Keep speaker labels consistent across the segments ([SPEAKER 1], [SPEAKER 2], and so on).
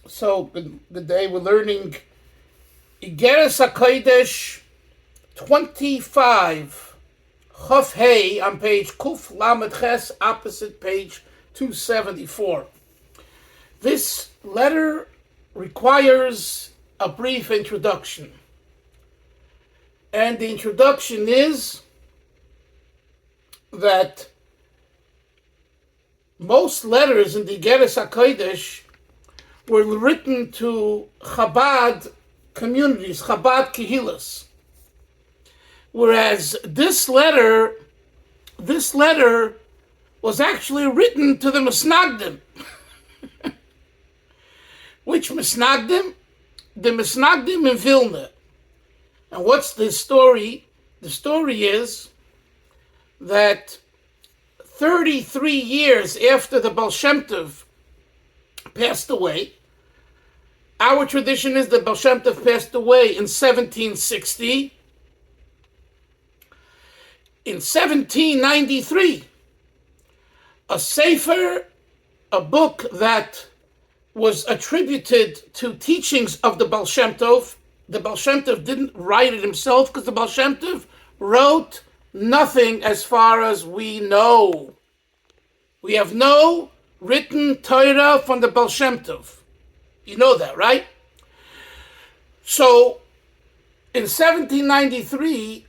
[SPEAKER 1] So, good day. We're learning Igeres HaKodesh 25, Chaf Hey, on page Kuf Lamed Ches, opposite page 274. This letter requires a brief introduction. And the introduction is that most letters in the Igeres HaKodesh were written to Chabad communities, Chabad Kehilas. Whereas this letter was actually written to the Misnagdim. Which Misnagdim? The Misnagdim in Vilna. And what's the story? The story is that 33 years after the Baal Shem Tov passed away, our tradition is that Baal Shem Tov passed away in 1760. In 1793, a sefer, a book that was attributed to teachings of the Baal Shem Tov. The Baal Shem Tov didn't write it himself because the Baal Shem Tov wrote nothing as far as we know. We have no written Torah from the Baal Shem Tov. You know that, right? So, in 1793,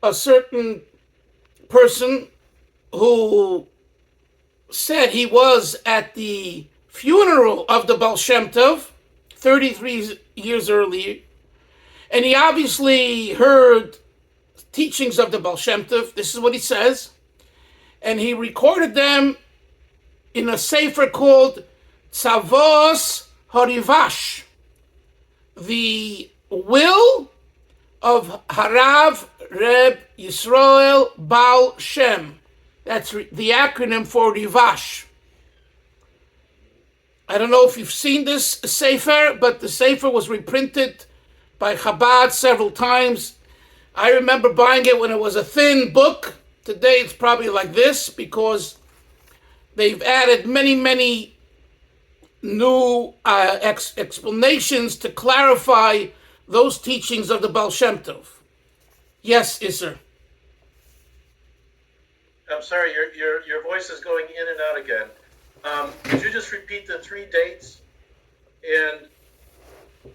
[SPEAKER 1] a certain person who said he was at the funeral of the Baal Shem Tov 33 years earlier, and he obviously heard teachings of the Baal Shem Tov. This is what he says. And he recorded them in a sefer called Tzavos Harivash, the will of Harav Reb Yisrael Baal Shem. That's the acronym for Rivash. I don't know if you've seen this sefer, but the sefer was reprinted by Chabad several times. I remember buying it when it was a thin book. Today it's probably like this because they've added many new explanations to clarify those teachings of the Baal Shem Tov. Yes, Isser.
[SPEAKER 2] I'm sorry, your voice is going in and out again. Could you just repeat the three dates? And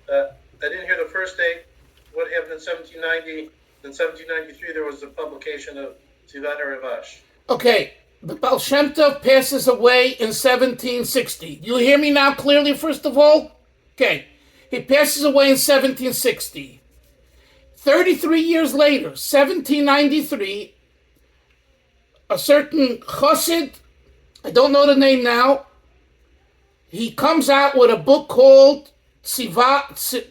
[SPEAKER 2] I didn't hear the first date. What happened in 1790? In 1793, there was the publication of Tzivat HaRavash.
[SPEAKER 1] Okay, the Baal Shem Tov passes away in 1760. You hear me now clearly, first of all? Okay, he passes away in 1760. 33 years later, 1793, a certain chassid, I don't know the name now, he comes out with a book called Tzavos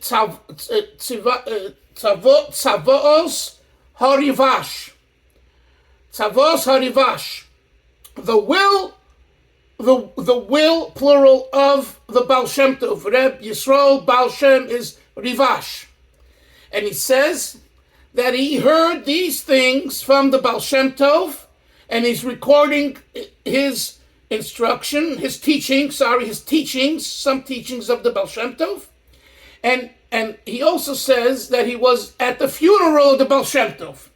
[SPEAKER 1] Harivash. Tzavos Harivash. The will, plural, of the Baal Shem Tov. Reb Yisrael Baal Shem is Rivash. And he says that he heard these things from the Baal Shem Tov, and he's recording his instruction, his teachings, some teachings of the Baal Shem Tov. And he also says that he was at the funeral of the Baal Shem Tov.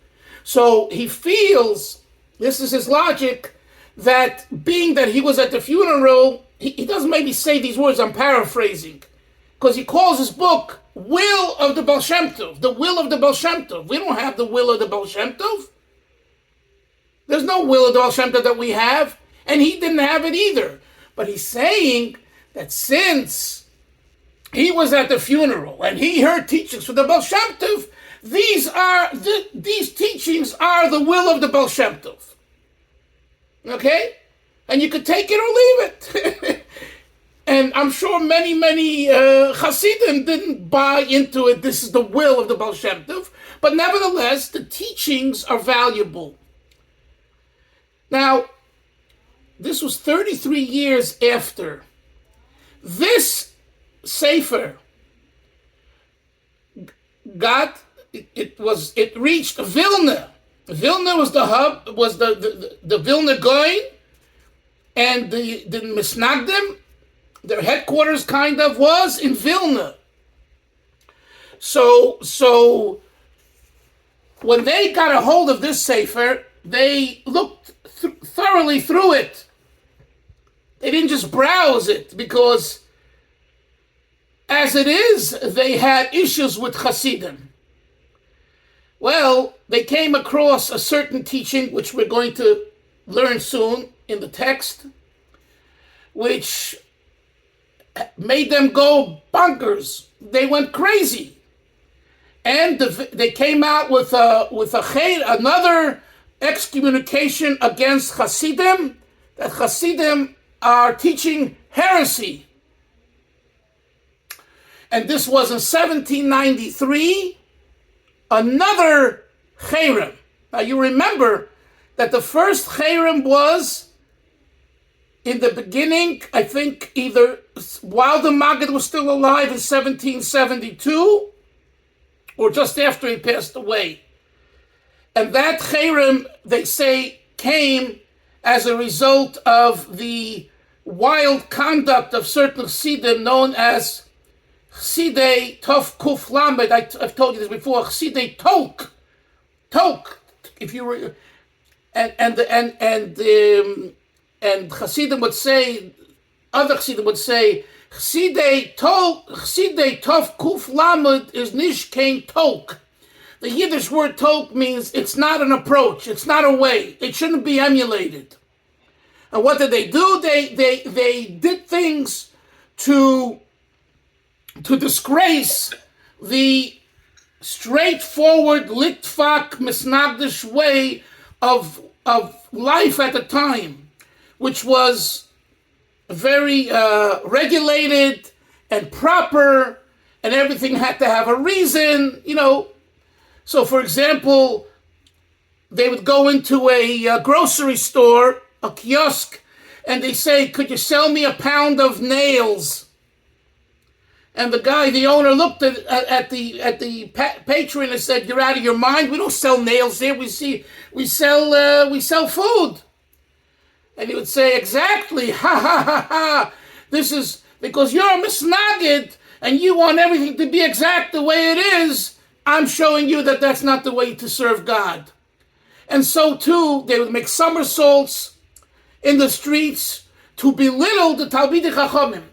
[SPEAKER 1] So he feels, this is his logic, that being that he was at the funeral, he doesn't maybe say these words, I'm paraphrasing, because he calls his book Will of the Baal Shem Tov, the will of the Baal Shem Tov. We don't have the will of the Baal Shem Tov. There's no will of the Baal Shem Tov that we have, and he didn't have it either. But he's saying that since he was at the funeral and he heard teachings from the Baal Shem Tov, these teachings are the will of the Baal Shem Tov. Okay? And you could take it or leave it. And I'm sure many Hasidim didn't buy into it. This is the will of the Baal Shem Tov. But nevertheless, the teachings are valuable. Now, this was 33 years after. This sefer it reached Vilna. Vilna was the hub, was the Vilna Goy, and the Misnagdim, their headquarters kind of was in Vilna. So when they got a hold of this sefer, they looked thoroughly through it. They didn't just browse it, because as it is, they had issues with Hasidim. Well, they came across a certain teaching, which we're going to learn soon in the text, which made them go bonkers. They went crazy. And they came out with another excommunication against Hasidim, that Hasidim are teaching heresy. And this was in 1793, another Cherem. Now you remember that the first Cherem was in the beginning, I think either while the Maggid was still alive in 1772, or just after he passed away. And that Cherem, they say, came as a result of the wild conduct of certain Chassidim known as Chassidei Tov Kuf Lamed. I've told you this before. Chassidei Tolk, if you were, and Chassidim would say, other Chassidim would say, Chassidei Tov Kuf Lamed is Nish Kein Tolk. The Yiddish word tolk means it's not an approach, it's not a way. It shouldn't be emulated. And what did they do? They did things to disgrace the straightforward Litvak Misnagdish way of life at the time, which was very regulated and proper, and everything had to have a reason, So, for example, they would go into a grocery store, a kiosk, and they say, "Could you sell me a pound of nails?" And the owner looked at the patron and said, "You're out of your mind. We don't sell nails here. We sell food." And he would say, "Exactly, ha ha ha ha. This is because you're a misnagid and you want everything to be exact the way it is. I'm showing you that that's not the way to serve God." And so too, they would make somersaults in the streets to belittle the Talmidei Chachamim.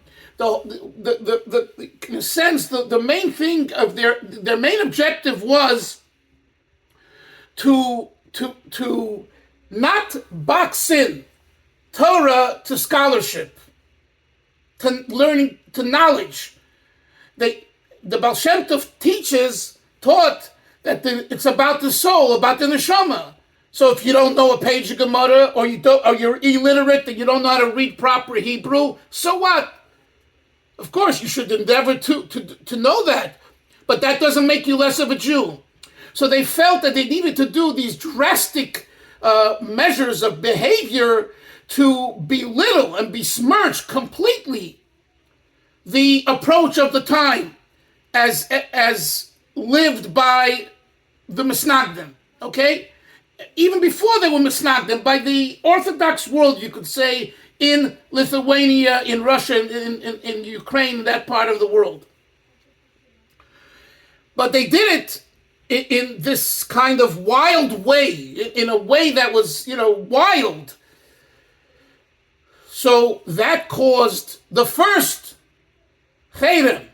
[SPEAKER 1] In a sense, the main thing of their main objective was to not box in Torah to scholarship, to learning, to knowledge. The Baal Shem Tov taught that it's about the soul, about the neshama. So if you don't know a page of Gemara, or you're illiterate and you don't know how to read proper Hebrew, so what? Of course, you should endeavor to know that, but that doesn't make you less of a Jew. So they felt that they needed to do these drastic measures of behavior to belittle and besmirch completely the approach of the time as lived by the Misnagdim, okay? Even before they were Misnagdim, by the Orthodox world, you could say, in Lithuania, in Russia, in Ukraine, that part of the world. But they did it in this kind of wild way, in a way that was, wild. So that caused the first Cherem,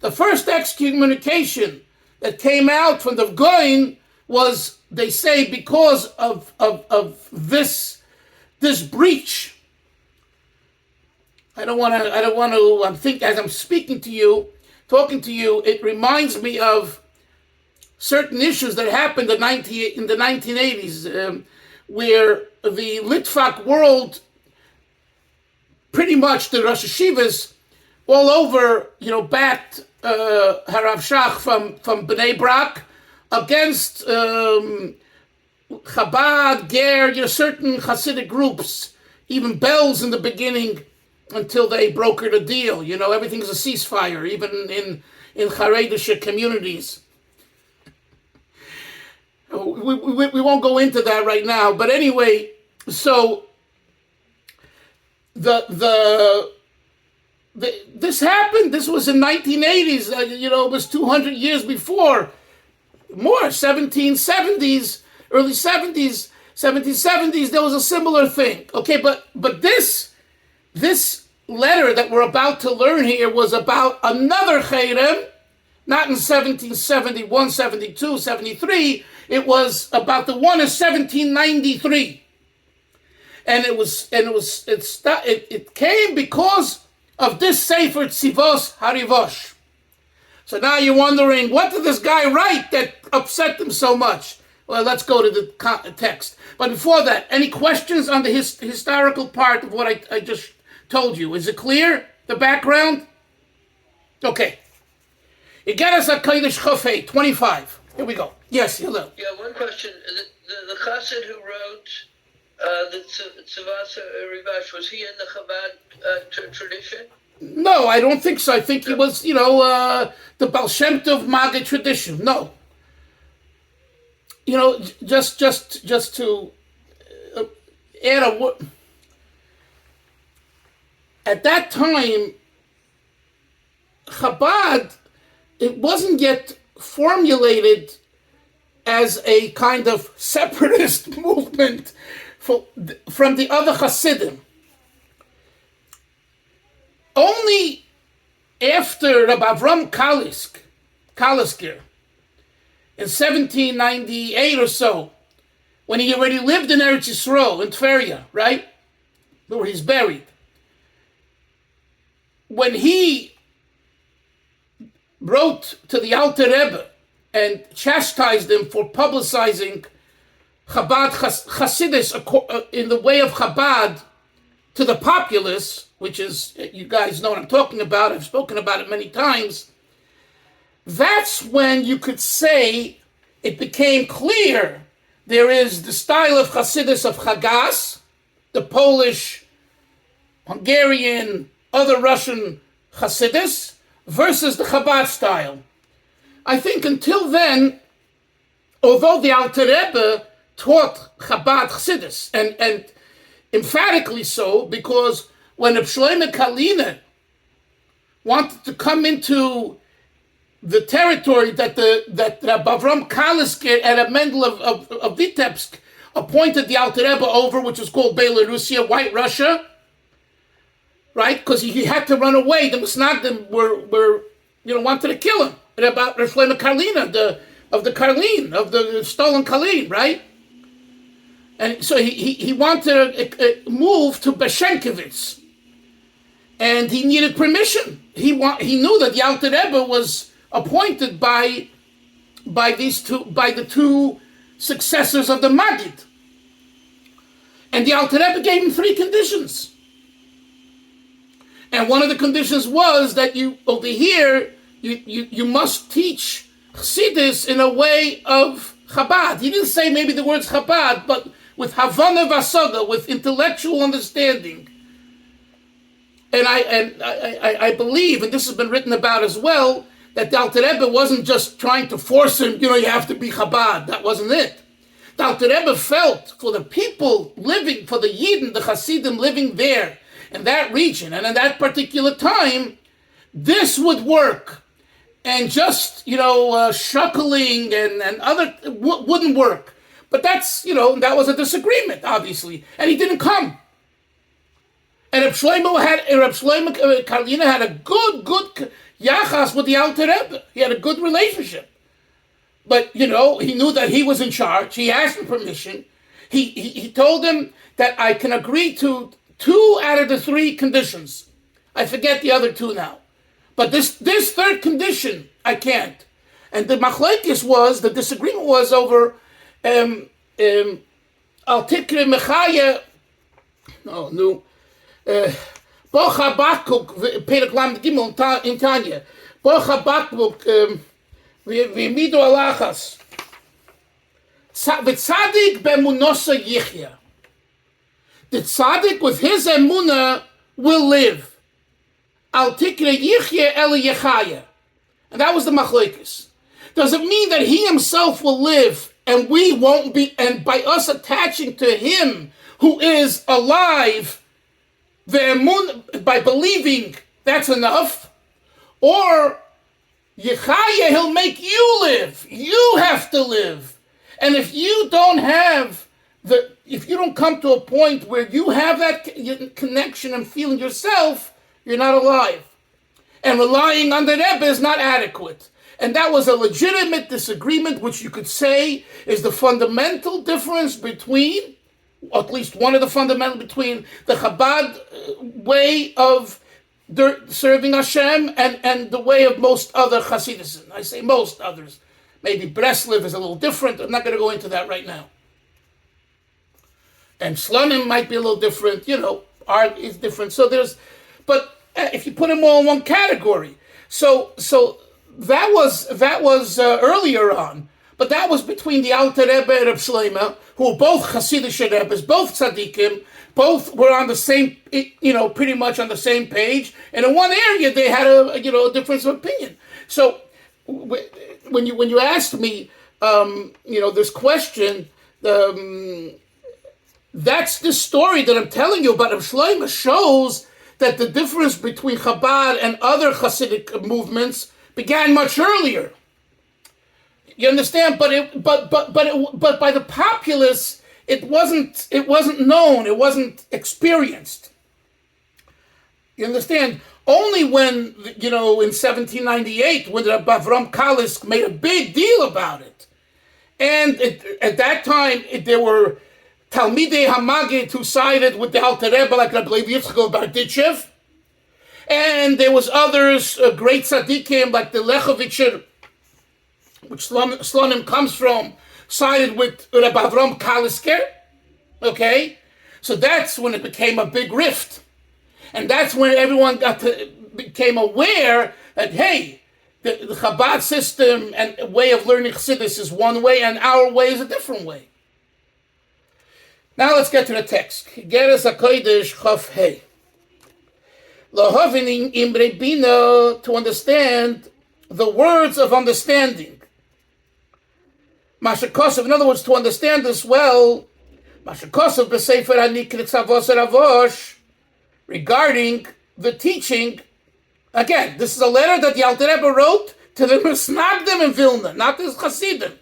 [SPEAKER 1] the first excommunication that came out from the Goyin was, they say, because of this breach. I don't want to think as I'm speaking to you, talking to you, it reminds me of certain issues that happened in the 1980s, where the Litvak world, pretty much the Rosh Hashivas all over, backed Harav Shach from Bnei Brak against Chabad, Ger, certain Hasidic groups, even Bells in the beginning, until they brokered a deal. Everything's a ceasefire, even in Haredish communities. We won't go into that right now, but anyway, so the this happened. This was in 1980s. It was 200 years before. More 1770s, early 70s, 1770s. There was a similar thing. Okay, but this letter that we're about to learn here was about another cherem, not in 1771, 72, 73. It was about the one in 1793. And it came because of this Sefer Tzivos Harivosh. So now you're wondering, what did this guy write that upset them so much? Well, let's go to the text. But before that, any questions on the historical part of what I just told you? Is it clear, the background? Okay. Igeres HaKodesh Chofei, 25. Here we go. Yes, hello.
[SPEAKER 3] Yeah, one question. The Chassid who wrote the Tzivas Rivash, was he in the Chabad tradition?
[SPEAKER 1] No, I don't think so. I think he was, the Baal Shem Tov Maggid tradition. No. Just to add a word. At that time, Chabad, it wasn't yet formulated as a kind of separatist movement from the other Hasidim. Only after Rabbi Avram Kalisker in 1798 or so, when he already lived in Eretz Yisrael, in Tveria, right? Where he's buried. When he wrote to the Alter Rebbe and chastised him for publicizing Chabad Hasidus in the way of Chabad to the populace, which is, you guys know what I'm talking about, I've spoken about it many times, that's when you could say it became clear there is the style of Hasidus of Chagas, the Polish, Hungarian, other Russian Hasidus, versus the Chabad style. I think until then, although the Alter Rebbe taught Chabad Hasidus, and emphatically so, because when Reb Shlomo Kalina wanted to come into the territory that Rabbi Avram Kalisker and Reb Mendel of Vitebsk appointed the Alter Rebbe over, which was called Belarusia, White Russia, right? Because he had to run away. The Misnagdim were wanted to kill him. About Reb Shlomo Kalina, of the Karlin, of the stolen Kalin, right? And so he wanted to move to Beshenkovitz, and he needed permission. He knew that the Alter Rebbe was appointed by the two successors of the Maggid, and the Alter Rebbe gave him 3 conditions. And one of the conditions was that you must teach Chassidus in a way of Chabad. He didn't say maybe the words Chabad, but with Havana Vasaga, with intellectual understanding. And I believe, and this has been written about as well, that the Alter Rebbe wasn't just trying to force him, you have to be Chabad. That wasn't it. The Alter Rebbe felt for the people living, for the Yidden, the Hasidim living there, in that region, and in that particular time, this would work. And just, shuckling and other wouldn't work. But that's, that was a disagreement, obviously. And he didn't come. And Reb Shlomo Karlina had a good yachas with the Alter Rebbe. He had a good relationship. But, he knew that he was in charge. He asked for permission. He told him that I can agree to 2 out of the 3 conditions. I forget the other 2 now. But this 3rd condition, I can't. And the the disagreement was over Al Tikre Mechaya, Bo Chabakuk, Perek Lam Gimel in Tanya, Bo Chabakuk, V'midu Alachas, V'tzadik B'emunosa Yichya. The tzaddik with his emunah will live. Al tikre yichye el yechaya. And that was the machlokes. Does it mean that he himself will live and we won't be, and by us attaching to him who is alive, by believing That's enough. Or Yechaya, he'll make you live. You have to live. And if you don't have if you don't come to a point where you have that connection and feeling yourself, you're not alive. And relying on the Rebbe is not adequate. And that was a legitimate disagreement, which you could say is the fundamental difference between, or at least one of the fundamental between the Chabad way of serving Hashem and the way of most other Hasidus. I say most others. Maybe Breslev is a little different. I'm not going to go into that right now. And Slonim might be a little different. Art is different. But if you put them all in one category, so that was earlier on. But that was between the Alter Rebbe and Reb Shlomo, who were both Hasidic Rebbes, both tzaddikim, both were on the same, pretty much on the same page. And in one area, they had a difference of opinion. So when you asked me, this question, that's the story that I'm telling you about. Reb Shlomo shows that the difference between Chabad and other Hasidic movements began much earlier. You understand? But by the populace, it wasn't known. It wasn't experienced. You understand? Only when in 1798, when Rabbi Avram Kalisk made a big deal about it, and at that time there were Talmidei Hamagid who sided with the Alter Rebbe, like Rabbi Yitzchak Barditchev, and there was others, great tzaddikim like the Lechovitcher, which Slonim comes from, sided with Rabbi Avram Kalisker. Okay, so that's when it became a big rift, and that's when everyone became aware that hey, the Chabad system and way of learning Chassidus is one way, and our way is a different way. Now let's get to the text. Igeres HaKodesh Chaf Hey. Lahavin im Rebina, to understand the words of understanding. Mashakosov, in other words, to understand this well, Mashakosov b'Sefer HaNikrit Tzavos Ravosh, regarding the teaching. Again, this is a letter that the Alter Rebbe wrote to the Misnagdim in Vilna, not the Hasidim.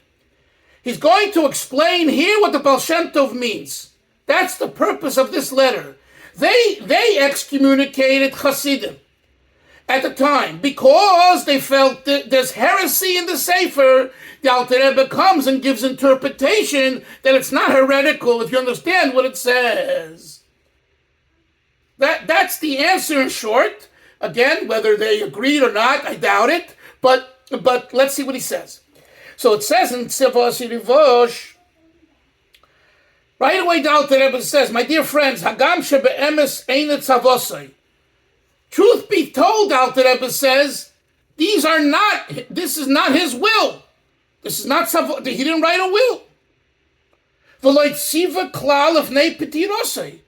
[SPEAKER 1] He's going to explain here what the Baal Shem Tov means. That's the purpose of this letter. They excommunicated Hasidim at the time because they felt that there's heresy in the Sefer. The Alter Rebbe comes and gives interpretation that it's not heretical if you understand what it says. That's the answer in short. Again, whether they agreed or not, I doubt it. But let's see what he says. So it says in Tzavos Rivosh, right away the Alter Rebbe says, my dear friends, Hagam shebe'emes einet tzavosai. Truth be told, Alter Rebbe says, this is not his will. This is not tzavos. He didn't write a will. V'lo tziva klal lefnei petirosai.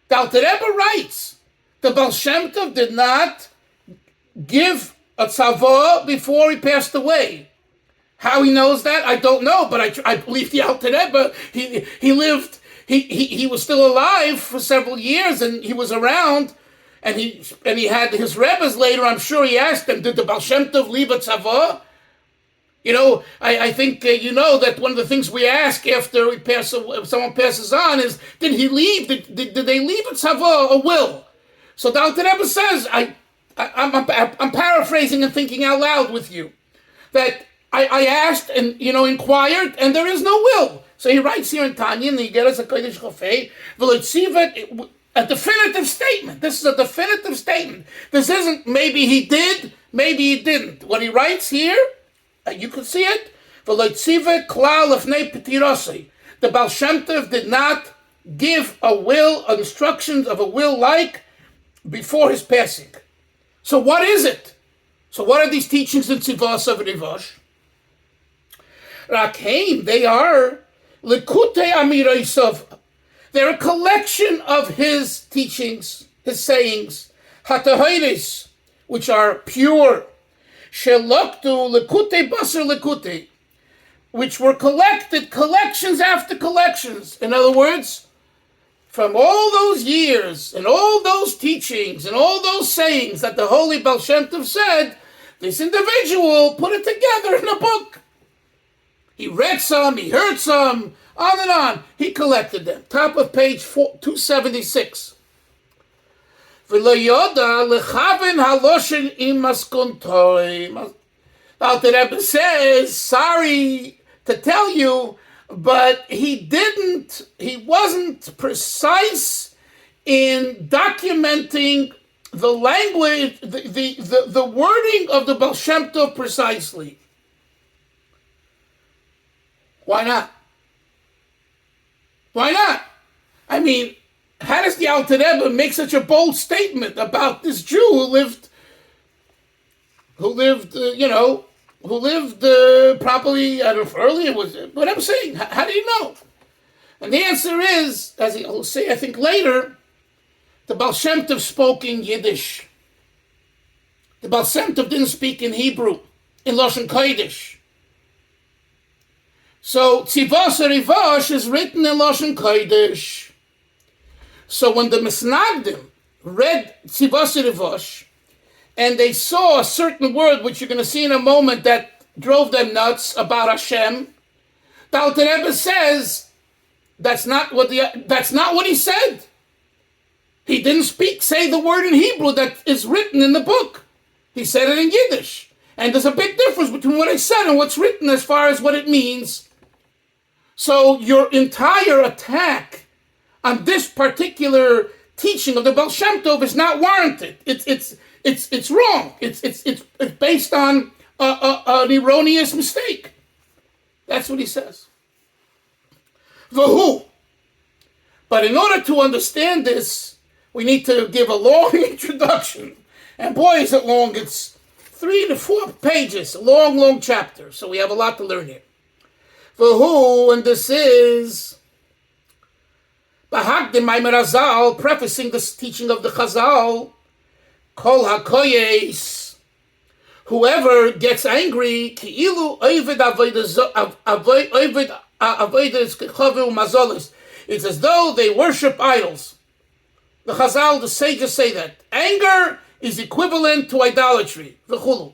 [SPEAKER 1] The Alter Rebbe writes, the Baal Shem Tov did not give a tzavah before he passed away. How he knows that, I don't know, but I believe the Alter Rebbe, he lived, he was still alive for several years, and he was around, and he had his Rebbes later. I'm sure he asked them, did the Baal Shem Tov leave a tzavah? I think that one of the things we ask after if someone passes on is, did he leave? Did they leave a tzavah, a will? So the Alter Rebbe says, I'm paraphrasing and thinking out loud with you, that I asked and, inquired, and there is no will. So he writes here in Tanya, in the Igeres HaKodesh Chofei, a definitive statement. This is a definitive statement. This isn't maybe he did, maybe he didn't. What he writes here, you can see it, the Baal Shem Tov did not give a will, instructions of a will before his passing. So what is it? So what are these teachings in Tzivos of Rivosh? Rakheim, they are Likutei Amiraisov. They're a collection of his teachings, his sayings, Hatahoiris, which are pure, Sheloktu Likutei Basar Likutei, which were collected, collections after collections. In other words, from all those years and all those teachings and all those sayings that the holy Baal Shem Tov said, this individual put it together in a book. He read some, he heard some, on and on. He collected them. Top of page 276. Now the Rebbe says, sorry to tell you, but he wasn't precise in documenting the language, the wording of the Baal Shem Tov precisely. Why not? Why not? I mean, how does the Alter Rebbe make such a bold statement about this Jew who lived probably, I don't know if earlier was it, but I'm saying, how do you know? And the answer is, as he'll say, I think later, the Baal Shem Tov spoke in Yiddish. The Baal Shem Tov didn't speak in Hebrew, in Lashon Kodesh. So Tzivos Rivash is written in Lashon Kodesh. So when the Misnagdim read Tzivos Rivash, and they saw a certain word, which you're going to see in a moment, that drove them nuts about Hashem, the Alter Rebbe says that's not what he said. He didn't say the word in Hebrew that is written in the book. He said it in Yiddish. And there's a big difference between what I said and what's written as far as what it means. So your entire attack on this particular teaching of the Baal Shem Tov is not warranted. It's wrong. It's based on an erroneous mistake. That's what he says. Vahu. But in order to understand this, we need to give a long introduction. And boy, is it long. It's 3 to 4 pages. A long, long chapter. So we have a lot to learn here. Vahu, and this is Bahagdim Maimer Hazal, prefacing this teaching of the Chazal, Kol HaKodesh, whoever gets angry, Ki'ilu Oived Avodas Kechavu Mazolis. It's as though they worship idols. The Chazal, the sages say that. Anger is equivalent to idolatry. V'chulu.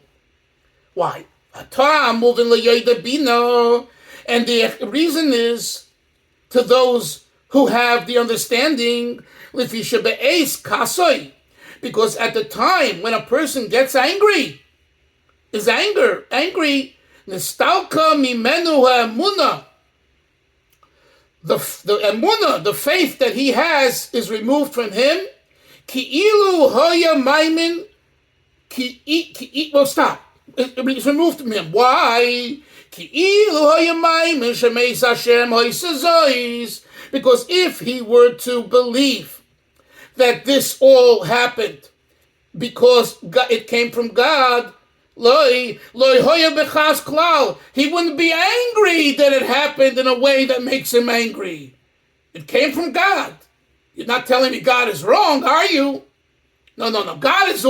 [SPEAKER 1] Why? And the reason is, to those who have the understanding, because at the time when a person gets angry, nistalka mimenu ha'emunah, the emunah, the faith that he has, is removed from him. Ki'ilu hoya maimin, well, stop. It's removed from him. Why? Because if he were to believe that this all happened because it came from God, he wouldn't be angry that it happened in a way that makes him angry. It came from God. You're not telling me God is wrong, are you? No. God is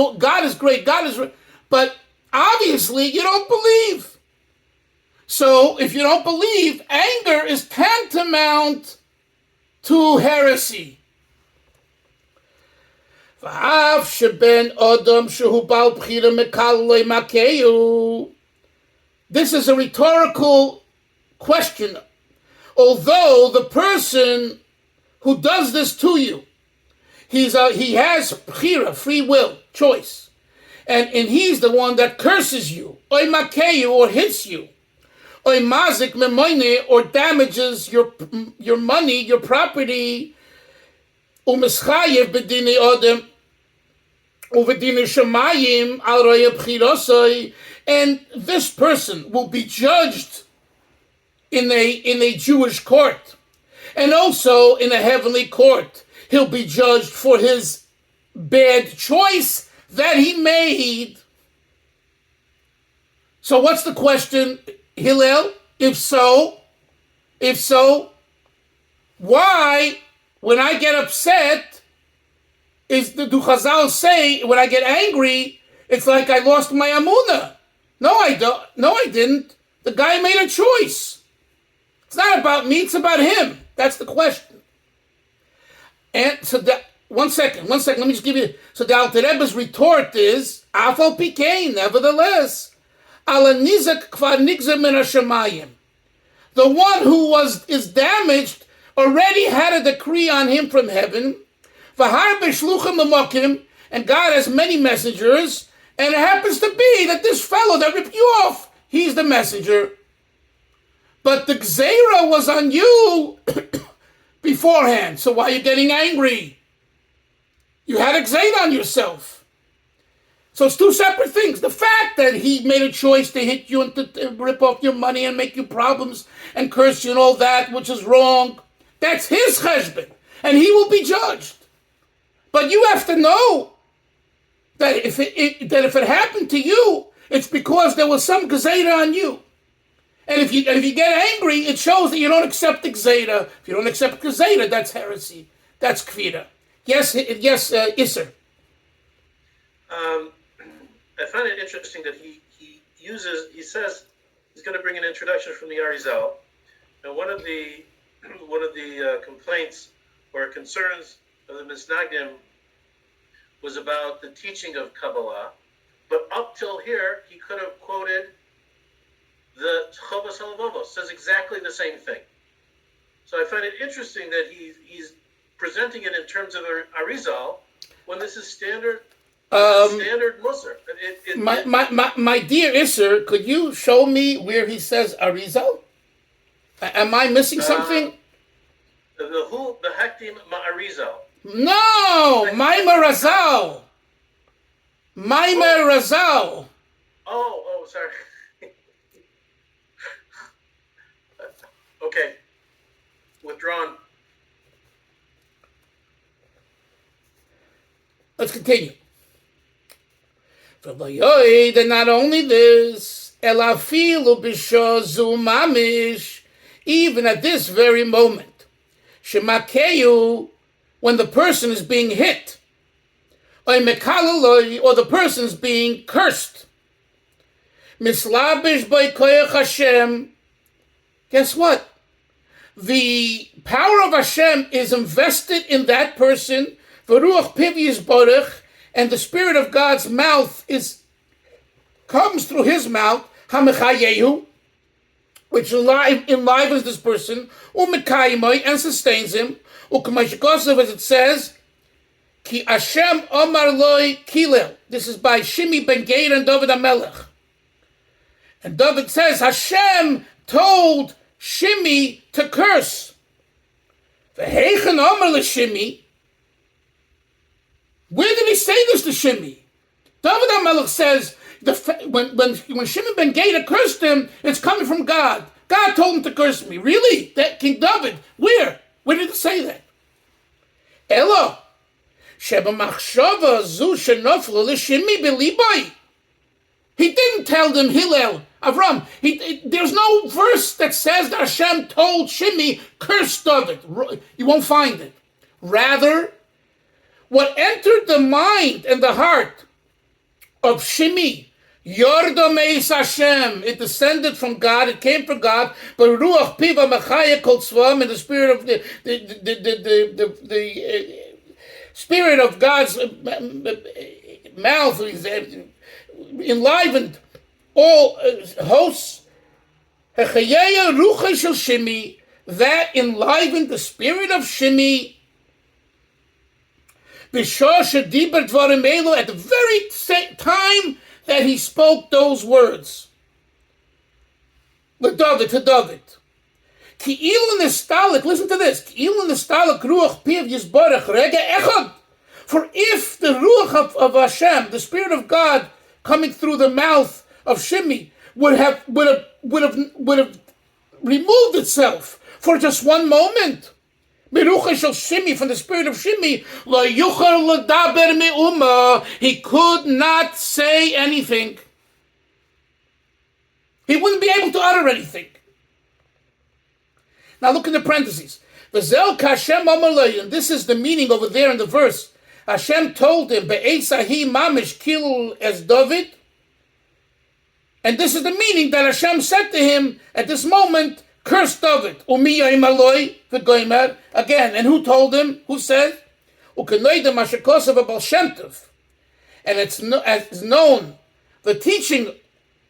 [SPEAKER 1] great. But obviously you don't believe. So if you don't believe, anger is tantamount to heresy. This is a rhetorical question. Although the person who does this to you, he has bchira, free will, choice, and he's the one that curses you, or makeyu, or hits you, or mazik memoine, or damages your money, your property, umischayev bedini odem, uvedini shemayim al roya bchirosoi, and this person will be judged in a Jewish court, and also in a heavenly court. He'll be judged for his bad choice that he made. So what's the question, Hillel? If so, why, when I get upset, do Chazal say, when I get angry, it's like I lost my amunah? No, I don't. No, I didn't. The guy made a choice. It's not about me, it's about him. That's the question. And so that, one second, let me just give you, so the Alter Rebbe's retort is, Afal Pikein, nevertheless, Ala Nizak Kvar Nigza Min HaShamayim. The one who is damaged already had a decree on him from heaven, V'har B'shluchim L'mokim, and God has many messengers, and it happens to be that this fellow that ripped you off, he's the messenger. But the Gzeira was on you beforehand, so why are you getting angry? You had a Gzeira on yourself. So it's two separate things. The fact that he made a choice to hit you and to rip off your money and make you problems and curse you and all that, which is wrong, that's his cheshbon, and he will be judged. But you have to know that if it happened to you, it's because there was some Gzeira on you. And if you get angry, it shows that you don't accept the Gzeira. If you don't accept the Gzeira, that's heresy. That's Kvira. Yes, Isser.
[SPEAKER 2] I find it interesting that he says he's going to bring an introduction from the Arizal. And one of the complaints or concerns of the Misnagdim was about the teaching of Kabbalah. But up till here, he could have quoted the Chovas HaLevavos, says exactly the same thing. So I find it interesting that he's presenting it in terms of Arizal when this is standard Musar.
[SPEAKER 1] My dear Isser, could you show me where he says Arizal? Am I missing something?
[SPEAKER 2] The Hakdim Ma'arizal.
[SPEAKER 1] No, Maimar Razal. Maimar Razal.
[SPEAKER 2] Oh, sorry. Okay. Withdrawn.
[SPEAKER 1] Let's continue. And not only this, Elafilu Bishozu Mamish, even at this very moment, Shemakeyu, when the person is being hit, or the person is being cursed, Mislabish by Koyach Hashem, guess what? The power of Hashem is invested in that person, V'ruach Piv Yisborech, and the Spirit of God's mouth comes through his mouth, Hamechayehu, which enlivens this person, Umekayimai, and sustains him, Ukamashikosav, as it says, Ki Hashem Omar Loi Kilel. This is by Shimi ben Gad and David HaMelech. And David says, Hashem told Shimi to curse. V'heichen Omar LeShimi. Where did he say this to Shimi? David HaMelech says, when Shimi ben Gad cursed him, it's coming from God. God told him to curse me. Really? That King David? Where? Where did it say that? Elo. Sheba machshava zu shenoflu l'shimi b'libai. He didn't tell them Hillel, Avram. There's no verse that says that Hashem told Shimi, curse David. You won't find it. Rather, what entered the mind and the heart of Shimi, Yordomeis Hashem, it descended from God, it came from God, but Ruach Piva Machaya Kol Tzvam, and the spirit of the spirit of God's mouth enlivened all hosts. Hechayeya Rucha Shel Shimi, that enlivened the spirit of Shimi. B'shah shediber dvarim elu, at the very same time that he spoke those words. To David. Ki'il nestalik, listen to this. Ki'il nestalik ruach piv yisborach rega echad. For if the ruach of Hashem, the Spirit of God, coming through the mouth of Shimi, would have removed itself for just one moment, Merucha shel Shimi, from the spirit of Shimi, lo yuchar l'daber me'uma, he could not say anything. He wouldn't be able to utter anything. Now look in the parentheses. V'zel kashem amalei, and this is the meaning over there in the verse. Hashem told him, be'esahi mamish kil as David. And this is the meaning that Hashem said to him at this moment, Curse David. Umiyayim aloi v'goymer. Again, and who told him? Who said? Ukenoidem ashekosav a Baal Shem Tov. And it's known, the teaching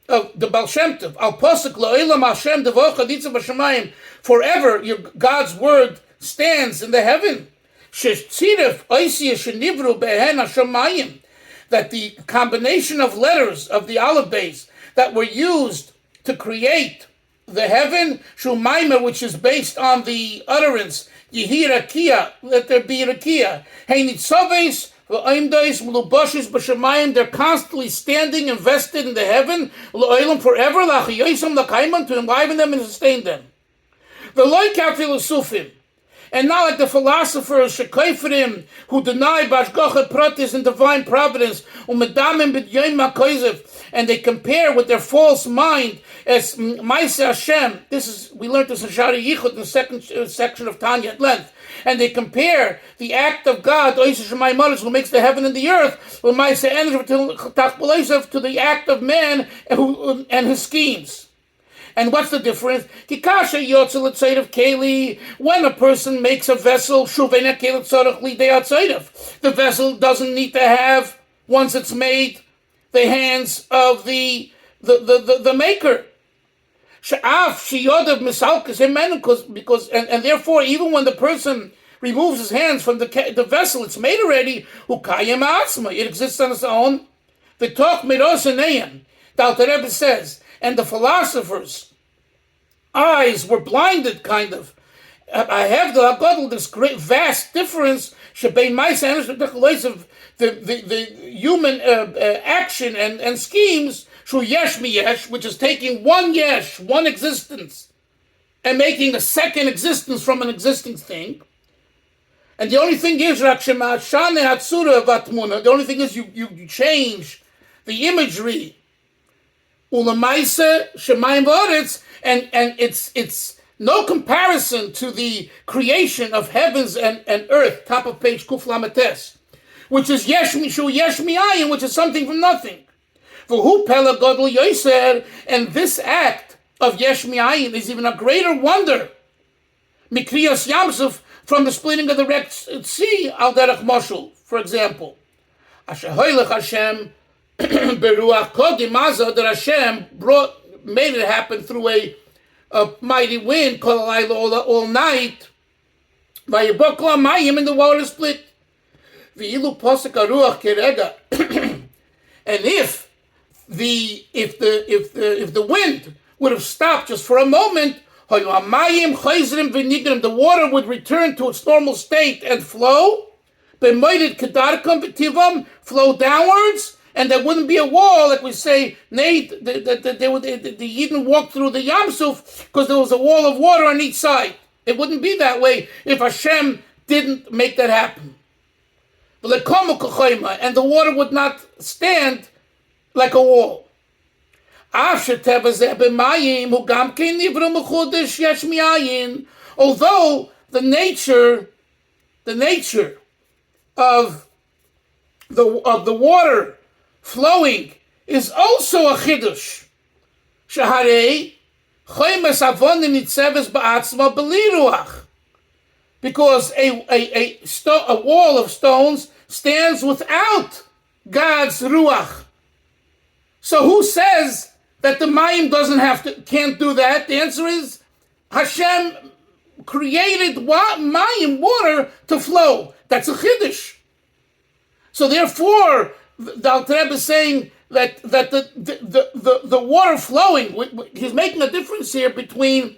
[SPEAKER 1] of the Baal Shem Tov, Al Posuk Lo'elam Hashem Devocha Ditzav Hashemayim, forever God's word stands in the heaven. Shetziref Oisiyah Shenivru Behen Hashemayim, that the combination of letters of the Aleph base that were used to create the heaven, Shumaima, which is based on the utterance, Yehi Rakia, let there be Rakia, Heinitzoves, they're constantly standing, invested in the heaven, forever, to enliven them and sustain them. The loikaf philosophin, and not like the philosophers shekayfrim who deny bashgacha pratis and divine providence, and they compare with their false mind as Maise Hashem. We learned this in Shari Yichud in the second section of Tanya at length. And they compare the act of God, who makes the heaven and the earth, to the act of man and his schemes. And what's the difference? When a person makes a vessel, the vessel doesn't need to have, once it's made, the hands of the maker. Because therefore, even when the person removes his hands from the vessel, it's made already. It exists on its own. The talk mirosaneim. The Rebbe says, and the philosophers' eyes were blinded, kind of. I have this great vast difference of the human action and schemes. Which is taking one yesh, one existence, and making a second existence from an existing thing. And the only thing is, the only thing is you change the imagery. And it's no comparison to the creation of heavens and earth, top of page Kuf Lametes, which is yesh mi'ayin, which is something from nothing. And this act of Yesh Mi'ayin is even a greater wonder. Mikriyas Yamsuf, from the splitting of the Red Sea, Al Derech Moshul, for example. Asher Hashem Beruach Kodim Azah, that Hashem made it happen through a mighty wind, all night. Vayibokla Mayim, and the water split. V'ilu Posek Aruach Kerega. And if the wind would have stopped just for a moment, the water would return to its normal state and flow, flow downwards, and there wouldn't be a wall, like we say, the Yidden walked through the Yam Suf because there was a wall of water on each side. It wouldn't be that way if Hashem didn't make that happen. And the water would not stand like a wall. Although the nature of the water flowing is also a chiddush. Because a wall of stones stands without God's ruach. So who says that the mayim can't do that? The answer is Hashem created mayim, water, to flow. That's a chiddush. So therefore, the Alter Rebbe is saying that the water flowing, he's making a difference here between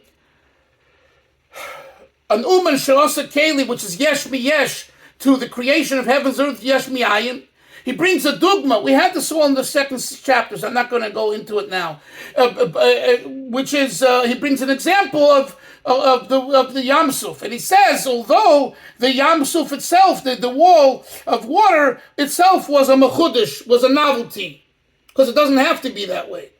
[SPEAKER 1] an uman she'osa keli, which is yesh mi-yesh, to the creation of heavens, earth, yesh mi-ayin. He brings a dogma. We had this all in the second chapter, so I'm not going to go into it now. Which is, he brings an example of the Yam Suf. And he says, although the Yam Suf itself, the wall of water itself was a mechudesh, was a novelty, because it doesn't have to be that way.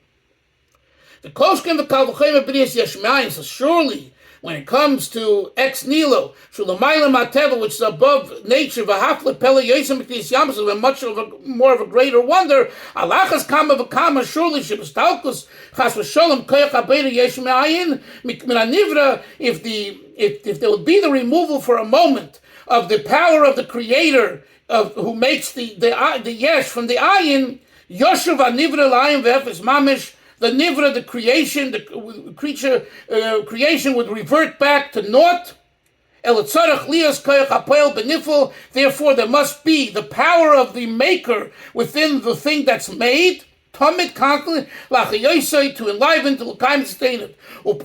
[SPEAKER 1] The Koshkin the Kalvachayim B'dias Yeshmayin. So surely, when it comes to ex nihilo, Shulamayla Mateva, which is above nature, V'hafle Pele Yosem B'dias Yamsel, with much more of a greater wonder, Alachas Kama V'Kama, surely Shebestalkus Chas V'Sholem Koyach HaBeira Yeshmayin Min HaNivra. If there would be the removal for a moment of the power of the Creator, of who makes the yesh from the ayin, Yoshuv HaNivra L'Ayin V'Efes Mamish. The nivra, the creation, the creature, creation would revert back to naught. Therefore, there must be the power of the maker within the thing that's made. Tomit constantly, to enliven, to sustain it. And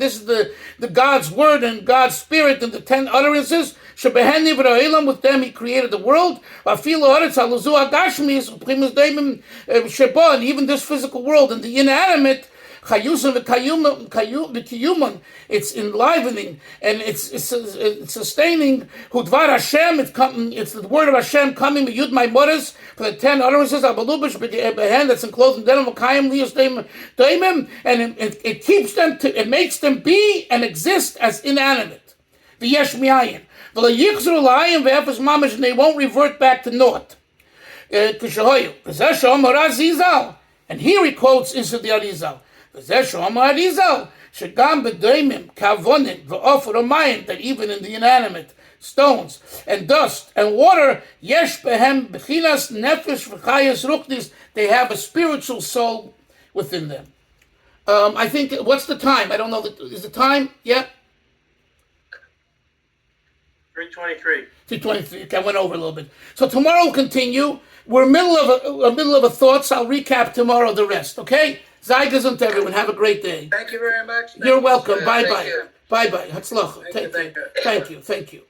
[SPEAKER 1] this is the God's word and God's spirit and the 10 utterances. With them he created the world. And even this physical world and the inanimate, it's enlivening and it's sustaining. Hudvar Hashem, it's the word of Hashem coming. Yud my mothers for the 10 utterances. That's enclosed in denim and it keeps them to, it makes them be and exist as inanimate. The yesh miayin. And they won't revert back to naught. And here he quotes into the Arizal. That even in the inanimate stones and dust and water, they have a spiritual soul within them. I think, what's the time? I don't know. Is the time? Yeah?
[SPEAKER 2] 3:23.
[SPEAKER 1] 3:23. Okay, I went over a little bit. So tomorrow we'll continue. We're middle of a thought, so I'll recap tomorrow the rest, okay? Zaygesund to everyone. Have a great day.
[SPEAKER 3] Thank you very much.
[SPEAKER 1] You're welcome. Bye-bye. Bye-bye. Hatzlacha. Thank you.